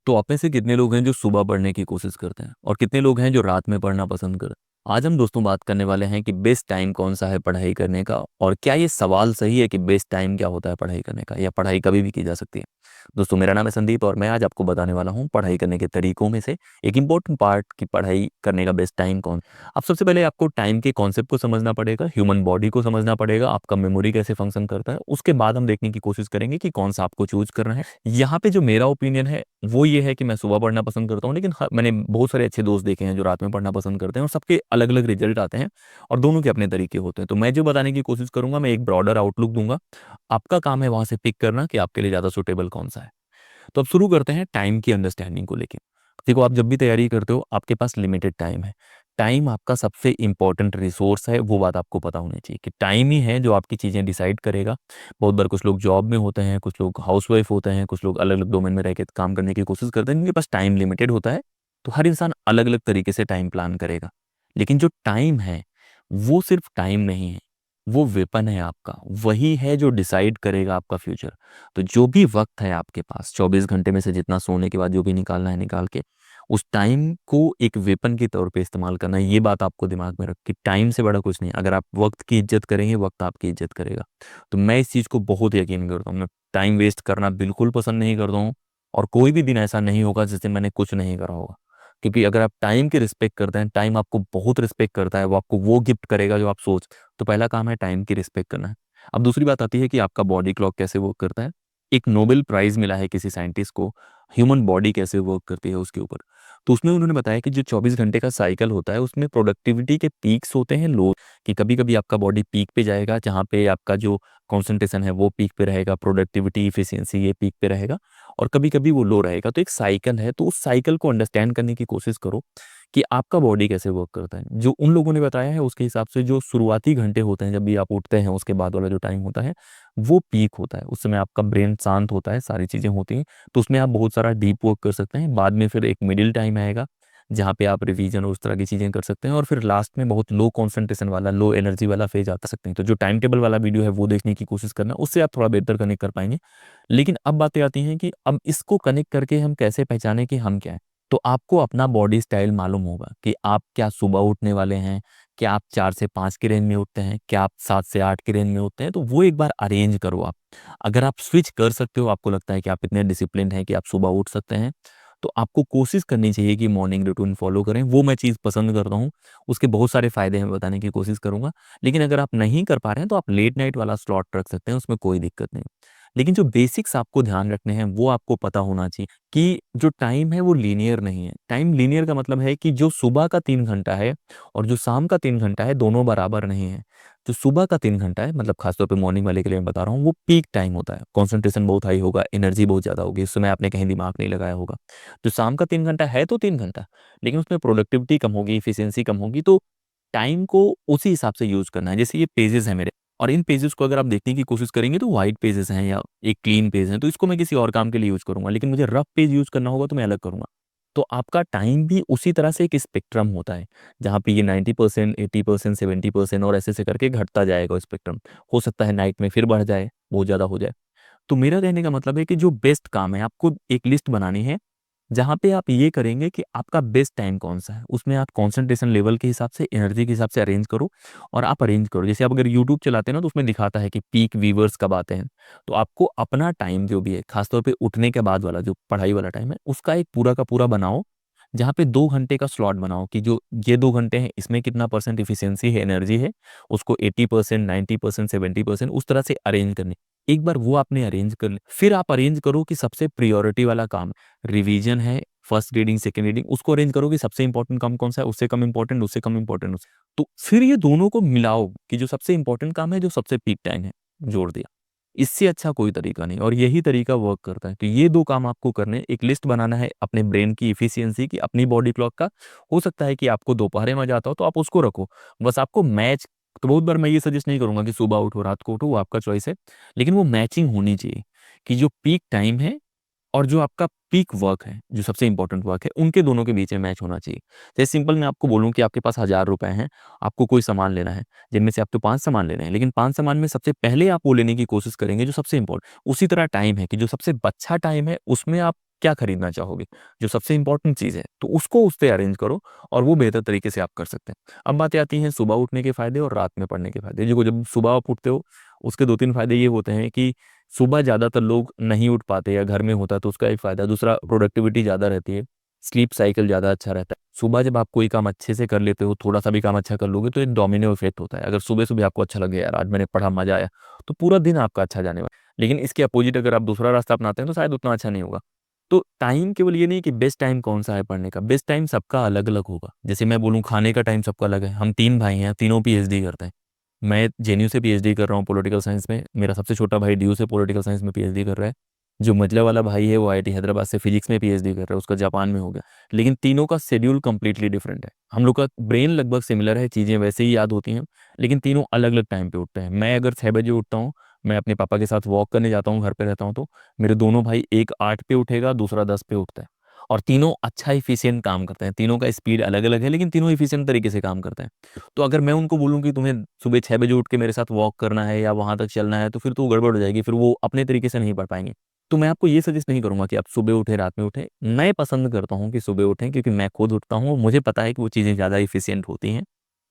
तो आप में से कितने लोग हैं जो सुबह पढ़ने की कोशिश करते हैं और कितने लोग हैं जो रात में पढ़ना पसंद करते हैं? आज हम दोस्तों बात करने वाले हैं कि बेस्ट टाइम कौन सा है पढ़ाई करने का, और क्या ये सवाल सही है कि बेस्ट टाइम क्या होता है पढ़ाई करने का, या पढ़ाई कभी भी की जा सकती है। दोस्तों, मेरा नाम है संदीप और मैं आज आपको बताने वाला हूँ पढ़ाई करने के तरीकों में से एक इंपॉर्टेंट पार्ट की पढ़ाई करने का बेस्ट टाइम कौन। अब सबसे पहले आपको टाइम के कॉन्सेप्ट को समझना पड़ेगा, ह्यूमन बॉडी को समझना पड़ेगा, आपका मेमोरी कैसे फंक्शन करता है। उसके बाद हम देखने की कोशिश करेंगे कि कौन सा आपको चूज करना है। यहाँ पे जो मेरा ओपिनियन है वो ये है कि मैं सुबह पढ़ना पसंद करता हूँ, लेकिन मैंने बहुत सारे अच्छे दोस्त देखे हैं जो रात में पढ़ना पसंद करते हैं, और सबके अलग अलग रिजल्ट आते हैं और दोनों के अपने तरीके होते हैं। तो मैं जो बताने की कोशिश करूंगा, मैं एक ब्रॉडर आउटलुक दूंगा, आपका काम है वहां से पिक करना कि आपके लिए ज्यादा सुटेबल कौन सा है। तो अब शुरू करते हैं टाइम की अंडरस्टैंडिंग को लेके। देखो, आप जब भी तैयारी करते हो आपके पास लिमिटेड टाइम है। टाइम आपका सबसे इंपॉर्टेंट रिसोर्स है, वो बात आपको पता होनी चाहिए कि टाइम ही है जो आपकी चीज़ें डिसाइड करेगा। बहुत बार कुछ लोग जॉब में होते हैं, कुछ लोग हाउसवाइफ होते हैं, कुछ लोग अलग अलग डोमेन में रह के काम करने की कोशिश करते हैं, जिनके पास टाइम लिमिटेड होता है। तो हर इंसान अलग अलग तरीके से टाइम प्लान करेगा। लेकिन जो टाइम है वो सिर्फ टाइम नहीं है, वो वेपन है आपका, वही है जो डिसाइड करेगा आपका फ्यूचर। तो जो भी वक्त है आपके पास 24 घंटे में से जितना सोने के बाद जो भी निकालना है निकाल के उस टाइम को एक वेपन के तौर पे इस्तेमाल करना है। ये बात आपको दिमाग में रख कि टाइम से बड़ा कुछ नहीं। अगर आप वक्त की इज्जत करेंगे, वक्त आपकी इज्जत करेगा। तो मैं इस चीज़ को बहुत यकीन करता हूँ। मैं टाइम वेस्ट करना बिल्कुल पसंद नहीं करता हूँ, और कोई भी दिन ऐसा नहीं होगा जिस दिन मैंने कुछ नहीं करा होगा। क्योंकि अगर आप टाइम की रिस्पेक्ट करते हैं, टाइम आपको बहुत रिस्पेक्ट करता है, वो आपको वो गिफ्ट करेगा जो आप सोच। तो पहला काम है टाइम की रिस्पेक्ट करना है। अब दूसरी बात आती है कि आपका बॉडी क्लॉक कैसे वर्क करता है। एक नोबेल प्राइज मिला है किसी साइंटिस्ट को ह्यूमन बॉडी कैसे वर्क करती है उसके ऊपर। तो उसमें उन्होंने बताया कि जो 24 घंटे का साइकिल होता है उसमें प्रोडक्टिविटी के पीक्स होते हैं, लो। कि कभी कभी आपका बॉडी पीक पे जाएगा जहाँ पे आपका जो कॉन्सेंट्रेशन है वो पीक पे रहेगा, प्रोडक्टिविटी इफिशियंसी ये पीक पे रहेगा, और कभी कभी वो लो रहेगा। तो एक साइकिल है, तो उस साइकिल को अंडरस्टैंड करने की कोशिश करो कि आपका बॉडी कैसे वर्क करता है। जो उन लोगों ने बताया है उसके हिसाब से जो शुरुआती घंटे होते हैं, जब भी आप उठते हैं उसके बाद वाला जो टाइम होता है वो पीक होता है। उस समय आपका ब्रेन शांत होता है, सारी चीज़ें होती हैं, तो उसमें आप बहुत सारा डीप वर्क कर सकते हैं। बाद में फिर एक मिडिल टाइम आएगा जहाँ पे आप रिवीजन और उस तरह की चीज़ें कर सकते हैं, और फिर लास्ट में बहुत लो कॉन्सेंट्रेशन वाला, लो एनर्जी वाला फेज आता सकते हैं। तो जो टाइम टेबल वाला वीडियो है वो देखने की कोशिश करना, उससे आप थोड़ा बेहतर कनेक्ट कर पाएंगे। लेकिन अब बातें आती हैं कि अब इसको कनेक्ट करके हम कैसे पहचाने कि हम क्या है। तो आपको अपना बॉडी स्टाइल मालूम होगा कि आप क्या सुबह उठने वाले हैं। क्या आप 4 से 5 की रेंज में उठते हैं, क्या आप 7 से 8 की रेंज में उठते हैं। तो वो एक बार अरेंज करो आप। अगर आप स्विच कर सकते हो, आपको लगता है कि आप इतने डिसिप्लिन हैं कि आप सुबह उठ सकते हैं, तो आपको कोशिश करनी चाहिए कि मॉर्निंग रूटीन फॉलो करें। वो मैं चीज़ पसंद करता हूँ। उसके बहुत सारे फ़ायदे मैं बताने की कोशिश करूँगा। लेकिन अगर आप नहीं कर पा रहे हैं तो आप लेट नाइट वाला स्लॉट रख सकते हैं, उसमें कोई दिक्कत नहीं। लेकिन जो बेसिक्स आपको ध्यान रखने हैं वो आपको पता होना चाहिए कि जो टाइम है वो लीनियर नहीं है। टाइम लीनियर का मतलब है कि जो सुबह का 3 घंटा है और जो शाम का 3 घंटा है, दोनों बराबर नहीं है। जो सुबह का 3 घंटा है, मतलब खासतौर पे मॉर्निंग वाले के लिए मैं बता रहा हूँ, वो पीक टाइम होता है। कॉन्सेंट्रेशन बहुत हाई होगा, एनर्जी बहुत ज़्यादा होगी, उस समय आपने कहीं दिमाग नहीं लगाया होगा। जो शाम का 3 घंटा है तो 3 घंटा, लेकिन उसमें प्रोडक्टिविटी कम होगी, इफिशियंसी कम होगी। तो टाइम को उसी हिसाब से यूज़ करना है। जैसे ये पेजेस हैं मेरे, और इन पेजेस को अगर आप देखने की कोशिश करेंगे तो व्हाइट पेजेस हैं या एक क्लीन पेज है, तो इसको मैं किसी और काम के लिए यूज़ करूँगा। लेकिन मुझे रफ पेज यूज़ करना होगा तो मैं अलग करूँगा। तो आपका टाइम भी उसी तरह से एक स्पेक्ट्रम होता है, जहाँ पे ये 90%, 80%, 70% और ऐसे-ऐसे करके घटता जाएगा वो स्पेक्ट्रम। हो सकता है नाइट में फिर बढ़ जाए, बहुत ज़्यादा हो जाए। तो मेरा कहने का मतलब है कि जो बेस्ट काम है, आपको एक लिस्ट बनानी है जहाँ पे आप ये करेंगे कि आपका बेस्ट टाइम कौन-सा है। उसमें आप कंसंट्रेशन लेवल के हिसाब से, एनर्जी के हिसाब से अरेंज करो, और आप अरेंज करो। जैसे आप अगर यूट्यूब चलाते हैं ना, तो उसमें दिखाता है कि पीक व्यूअर्स कब आते हैं। तो आपको अपना टाइम जो भी है, खासतौर पे उठने के बाद वाला जो पढ़ाई वाला टाइम है, उसका एक पूरा का पूरा बनाओ। जहाँ पे 2 घंटे का स्लॉट बनाओ कि जो ये 2 घंटे हैं इसमें कितना परसेंट एफिशिएंसी है, एनर्जी है, उसको 80%, 90%, 70% उस तरह से अरेंज करनी। एक बार वो आपने अरेंज कर लिया, फिर आप अरेंज करो कि सबसे प्रायोरिटी वाला काम रिवीजन है, फर्स्ट रीडिंग, सेकंड रीडिंग, उसको अरेंज करो कि सबसे इंपॉर्टेंट काम कौन-सा है, उससे कम इंपॉर्टेंट, उससे कम इंपॉर्टेंट तो फिर ये दोनों को मिलाओ कि जो सबसे इंपॉर्टेंट काम है, जो सबसे पीक टाइम है, जोड़ दिया। इससे अच्छा कोई तरीका नहीं, और यही तरीका वर्क करता है। तो ये 2 काम आपको करने, एक लिस्ट बनाना है अपने ब्रेन की एफिशिएंसी की, अपनी बॉडी क्लॉक का। हो सकता है कि आपको दोपहर में मज़ा आता हो तो आप उसको रखो। बस आपको मैच, तो बहुत बार मैं ये सजेस्ट नहीं करूँगा कि सुबह उठो, रात को उठो, वो आपका चॉइस है। लेकिन वो मैचिंग होनी चाहिए कि जो पीक टाइम है और जो आपका पीक वर्क है, जो सबसे इम्पोर्टेंट वर्क है, उनके दोनों के बीच में मैच होना चाहिए। जैसे सिंपल मैं आपको बोलूँ कि आपके पास ₹1000 हैं, आपको कोई सामान लेना है, जिनमें से आपको 5 सामान लेने हैं, लेकिन 5 सामान में सबसे पहले आप वो लेने की कोशिश करेंगे जो सबसे इम्पोर्टेंट, उसी तरह टाइम है कि जो सबसे अच्छा टाइम है, उसमें आप क्या खरीदना चाहोगे, जो सबसे इंपॉर्टेंट चीज़ है, तो उसको उस पे अरेंज करो और वो बेहतर तरीके से आप कर सकते हैं। अब बातें आती हैं सुबह उठने के फ़ायदे और रात में पढ़ने के फ़ायदे। देखो, जब सुबह आप उठते हो, उसके 2-3 फ़ायदे ये होते हैं कि सुबह ज़्यादातर लोग नहीं उठ पाते या घर में होता है तो उसका एक फ़ायदा, दूसरा प्रोडक्टिविटी ज़्यादा रहती है, स्लीप साइकिल ज़्यादा अच्छा रहता है। सुबह जब आप कोई काम अच्छे से कर लेते हो, थोड़ा-सा भी काम अच्छा कर लोगे तो एक डोमिनो इफ़ेक्ट होता है। अगर सुबह-सुबह आपको अच्छा लगे, यार आज मैंने पढ़ा, मज़ा आया, तो पूरा दिन आपका अच्छा जाने वाला है। लेकिन इसके अपोज़िट अगर आप दूसरा रास्ता अपनाते हैं तो शायद उतना अच्छा नहीं होगा। तो टाइम केवल ये नहीं कि बेस्ट टाइम कौन-सा है पढ़ने का, बेस्ट टाइम सबका अलग-अलग होगा। जैसे मैं बोलूँ, खाने का टाइम सबका अलग है। हम 3 भाई हैं, तीनों पीएचडी करते हैं। मैं जेएनयू से पीएचडी कर रहा हूँ पॉलिटिकल साइंस में। मेरा सबसे छोटा भाई डीयू से पॉलिटिकल साइंस में पीएचडी कर रहा है। जो मझला वाला भाई है वो आईआईटी हैदराबाद से फिजिक्स में पीएचडी कर रहा है, उसका जापान में हो गया। लेकिन तीनों का शेड्यूल कंप्लीटली डिफरेंट है। हम लोग का ब्रेन लगभग सिमिलर है, चीज़ें वैसे ही याद होती हैं, लेकिन तीनों अलग-अलग टाइम पे उठते हैं। मैं अगर 6 बजे उठता हूँ, मैं अपने पापा के साथ वॉक करने जाता हूँ, घर पे रहता हूँ तो मेरे दोनों भाई, एक 8 पे उठेगा, दूसरा 10 पे उठता है और तीनों अच्छा एफिशिएंट काम करते हैं। तीनों का स्पीड अलग-अलग है, लेकिन तीनों एफिशिएंट तरीके से काम करते हैं। तो अगर मैं उनको बोलूँ कि तुम्हें सुबह 6 बजे उठ के मेरे साथ वॉक करना है या वहाँ तक चलना है, तो फिर तो गड़बड़ हो जाएगी, फिर वो अपने तरीके से नहीं पढ़ पाएँगे। तो मैं आपको ये सजेस्ट नहीं करूँगा कि आप सुबह उठें, रात में उठें। मैं पसंद करता हूँ कि सुबह उठें, क्योंकि मैं खुद उठता हूँ और मुझे पता है कि वो चीज़ें ज़्यादा एफिशिएंट होती हैं।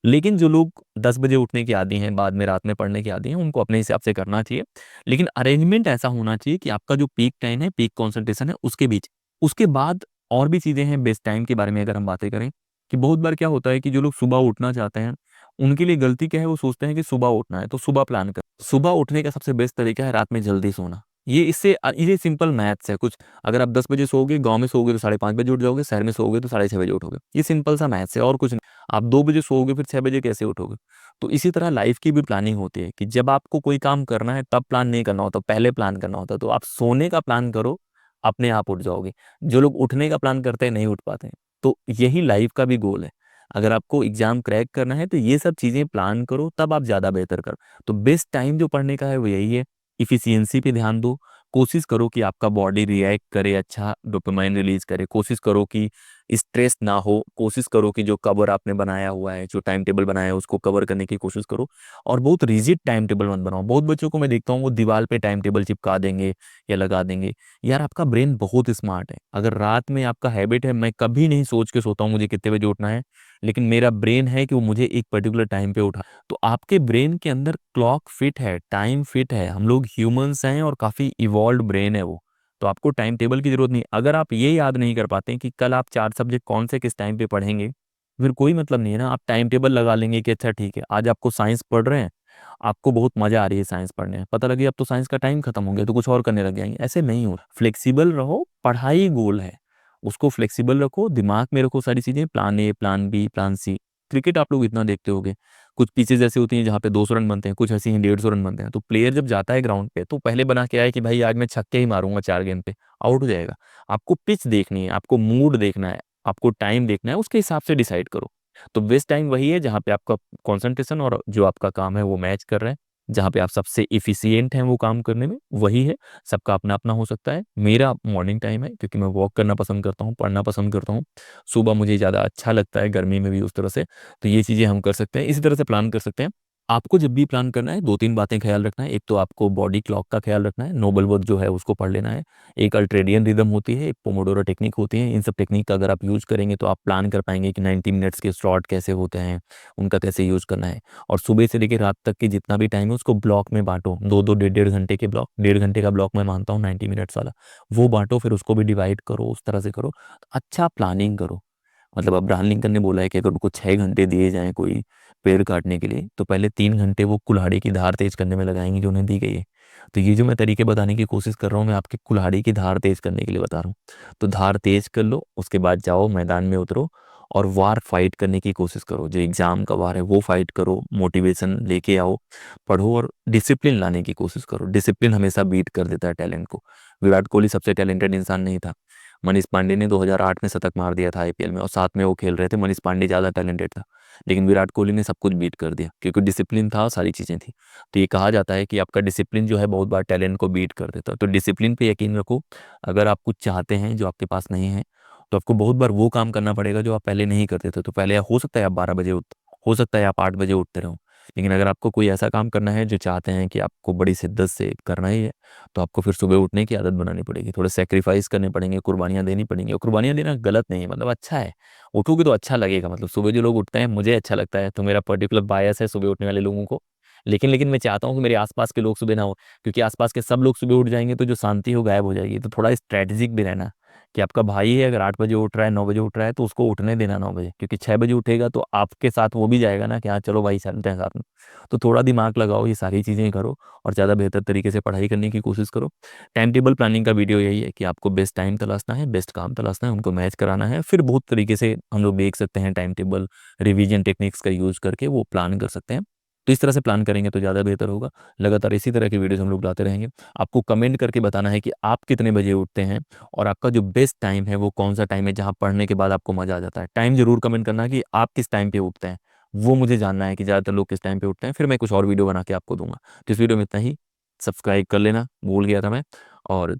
लेकिन जो लोग 10 बजे उठने के आदी हैं, बाद में रात में पढ़ने के आदी हैं, उनको अपने हिसाब से करना चाहिए। लेकिन अरेंजमेंट ऐसा होना चाहिए कि आपका जो पीक टाइम है, पीक कंसंट्रेशन है, उसके बीच। उसके बाद और भी चीज़ें हैं बेस्ट टाइम के बारे में अगर हम बातें करें, कि बहुत बार क्या होता है कि जो लोग सुबह उठना चाहते हैं, उनके लिए गलती क्या है, वो सोचते हैं कि सुबह उठना है, तो सुबह प्लान कर। सुबह उठने का सबसे बेस्ट तरीका है रात में जल्दी सोना। ये सिंपल मैथ्स है कुछ। अगर आप 10 बजे सोओगे, गाँव में सोओगे तो साढ़े 5 बजे उठ जाओगे, शहर में सोओगे तो साढ़े 6 बजे उठोगे। ये सिंपल सा मैथ्स है और कुछ नहीं। आप 2 बजे सोओगे, फिर 6 बजे कैसे उठोगे? तो इसी तरह लाइफ़ की भी प्लानिंग होती है कि जब आपको कोई काम करना है तब प्लान नहीं करना होता, पहले प्लान करना होता है। तो आप सोने का प्लान करो, अपने आप उठ जाओगे। जो लोग उठने का प्लान करते हैं, नहीं उठ पाते हैं। तो यही लाइफ़ का भी गोल है। अगर आपको एग्ज़ाम क्रैक करना है तो ये सब चीज़ें प्लान करो, तब आप ज़्यादा बेहतर करो। तो बेस्ट टाइम जो पढ़ने का है वो यही है। एफिशिएंसी पे ध्यान दो। कोशिश करो कि आपका बॉडी रिएक्ट करे, अच्छा डोपामाइन रिलीज़ करे। कोशिश करो कि स्ट्रेस ना हो। कोशिश करो कि जो कवर आपने बनाया हुआ है, जो टाइम टेबल बनाया है, उसको कवर करने की कोशिश करो और बहुत रिजिड टाइम टेबल मत बनाओ। बहुत बच्चों को मैं देखता हूँ, वो दीवार पे टाइम टेबल चिपका देंगे या लगा देंगे। यार, आपका ब्रेन बहुत स्मार्ट है। अगर रात में आपका हैबिट है, मैं कभी नहीं सोच के सोता हूँ मुझे कितने बजे उठना है, लेकिन मेरा ब्रेन है कि वो मुझे एक पर्टिकुलर टाइम पे उठा। तो आपके ब्रेन के अंदर क्लॉक फिट है, टाइम फिट है। हम लोग ह्यूमन्स हैं और काफ़ी इवॉल्व्ड ब्रेन है वो। तो आपको टाइम टेबल की ज़रूरत नहीं। अगर आप ये याद नहीं कर पाते हैं कि कल आप 4 सब्जेक्ट कौन से किस टाइम पे पढ़ेंगे, फिर कोई मतलब नहीं है ना। आप टाइम टेबल लगा लेंगे कि अच्छा ठीक है, आज आपको साइंस पढ़ रहे हैं, आपको बहुत मज़ा आ रही है साइंस पढ़ने में। पता लगे अब तो साइंस का टाइम खत्म हो गया, तो कुछ और करने लग जाएँगे। ऐसे नहीं हो। फ्लेक्सिबल रहो, पढ़ाई गोल है। उसको फ्लेक्सिबल रखो, दिमाग में रखो सारी चीज़ें, plan A, plan B, plan C. Cricket आप लोग इतना देखते होंगे, कुछ पिचेज़ ऐसी होती हैं जहाँ पे 200 रन बनते हैं, कुछ ऐसी हैं 150 रन बनते हैं। तो प्लेयर जब जाता है ग्राउंड पे, तो पहले बना के आए कि भाई आज मैं छक्के ही मारूँगा 4 गेंद पे, आउट हो जाएगा। आपको पिच देखनी है, आपको मूड देखना है, आपको टाइम देखना है, उसके हिसाब से डिसाइड करो। तो बेस्ट टाइम वही है जहाँ पे आपका कंसंट्रेशन और जो आपका काम है वो मैच कर रहा है, जहाँ पे आप सबसे एफिशिएंट हैं वो काम करने में, वही है। सबका अपना-अपना हो सकता है। मेरा मॉर्निंग टाइम है क्योंकि मैं वॉक करना पसंद करता हूँ, पढ़ना पसंद करता हूँ। सुबह मुझे ज़्यादा अच्छा लगता है, गर्मी में भी उस तरह से। तो ये चीज़ें हम कर सकते हैं, इसी तरह से प्लान कर सकते हैं। आपको जब भी प्लान करना है 2-3 बातें ख़्याल रखना है। एक तो आपको बॉडी क्लॉक का ख़्याल रखना है, नोबल वर्क जो है उसको पढ़ लेना है। एक अल्ट्रेडियन रिदम होती है, एक पोमोडोरो टेक्निक होती है। इन सब टेक्निक का अगर आप यूज़ करेंगे तो आप प्लान कर पाएँगे कि 90 मिनट्स के स्लॉट कैसे होते हैं, उनका कैसे यूज़ करना है। और सुबह से लेके रात तक के जितना भी टाइम है उसको ब्लॉक में बाँटो। 2-2 डेढ़-डेढ़ घंटे के ब्लॉक, डेढ़ घंटे का ब्लॉक मैं मानता हूँ 90 मिनट्स वाला। वो बाँटो, फिर उसको भी डिवाइड करो, उस तरह से करो। अच्छा प्लानिंग करो। मतलब अब्राहम लिंकन ने बोला है कि अगर उनको 6 घंटे दिए जाएँ कोई पेड़ काटने के लिए, तो पहले 3 घंटे वो कुल्हाड़ी की धार तेज़ करने में लगाएँगे जो उन्हें दी गई है। तो ये जो मैं तरीके बताने की कोशिश कर रहा हूँ, मैं आपकी कुल्हाड़ी की धार तेज़ करने के लिए बता रहा हूँ। तो धार तेज़ कर लो, उसके बाद जाओ मैदान में उतरो और वार फाइट करने की कोशिश करो। जो एग्ज़ाम का वार है वो फाइट करो, मोटिवेशन लेके आओ, पढ़ो और डिसिप्लिन लाने की कोशिश करो। डिसिप्लिन हमेशा बीट कर देता है टैलेंट को। विराट कोहली सबसे टैलेंटेड इंसान नहीं था। मनीष पांडे ने 2008 में शतक मार दिया था आईपीएल में और साथ में वो खेल रहे थे। मनीष पांडे ज़्यादा टैलेंटेड था, लेकिन विराट कोहली ने सब कुछ बीट कर दिया क्योंकि डिसिप्लिन था, सारी चीज़ें थी। तो ये कहा जाता है कि आपका डिसिप्लिन जो है बहुत बार टैलेंट को बीट कर देता है। तो डिसिप्लिन पे यकीन रखो। अगर आप कुछ चाहते हैं जो आपके पास नहीं है, तो आपको बहुत बार वो काम करना पड़ेगा जो आप पहले नहीं करते थे। तो पहले हो सकता है आप 12 बजे हो सकता है आप 8 बजे उठते रहो। लेकिन अगर आपको कोई ऐसा काम करना है जो चाहते हैं कि आपको बड़ी शिद्दत से करना ही है, तो आपको फिर सुबह उठने की आदत बनानी पड़ेगी, थोड़े सेक्रीफाइस करने पड़ेंगे, कुर्बानियाँ देनी पड़ेंगी। और कुर्बानियाँ देना गलत नहीं है, मतलब अच्छा है। उठोगे तो अच्छा लगेगा, मतलब सुबह जो लोग उठते हैं मुझे अच्छा लगता है, तो मेरा पर्टिकुलर बायस है सुबह उठने वाले लोगों को। लेकिन मैं चाहता हूँ कि मेरे आसपास के लोग सुबह ना हो, क्योंकि आसपास के सब लोग सुबह उठ जाएंगे तो जो शांति हो गायब हो जाएगी। तो थोड़ा स्ट्रेटेजिक भी रहना कि आपका भाई है अगर 8 बजे उठ रहा है, 9 बजे उठ रहा है, तो उसको उठने देना 9 बजे, क्योंकि 6 बजे उठेगा तो आपके साथ वो भी जाएगा ना कि हाँ चलो भाई चलते हैं साथ में। तो थोड़ा दिमाग लगाओ, ये सारी चीज़ें करो और ज़्यादा बेहतर तरीके से पढ़ाई करने की कोशिश करो। टाइम टेबल प्लानिंग का वीडियो यही है कि आपको बेस्ट टाइम तलाशना है, बेस्ट काम तलाशना है, उनको मैच कराना है, फिर बहुत तरीके से हम लोग देख सकते हैं टाइम टेबल रिवीजन टेक्निक्स का यूज़ करके वो प्लान कर सकते हैं। तो इस तरह से प्लान करेंगे तो ज़्यादा बेहतर होगा। लगातार इसी तरह की वीडियोस हम लोग लाते रहेंगे। आपको कमेंट करके बताना है कि आप कितने बजे उठते हैं और आपका जो बेस्ट टाइम है वो कौन सा टाइम है जहाँ पढ़ने के बाद आपको मज़ा आ जाता है। टाइम जरूर कमेंट करना कि आप किस टाइम पे उठते हैं, वो मुझे जानना है कि ज़्यादातर लोग किस टाइम पे उठते हैं, फिर मैं कुछ और वीडियो बना के आपको दूंगा। तो इस वीडियो में इतना ही। सब्सक्राइब कर लेना, भूल गया था मैं। और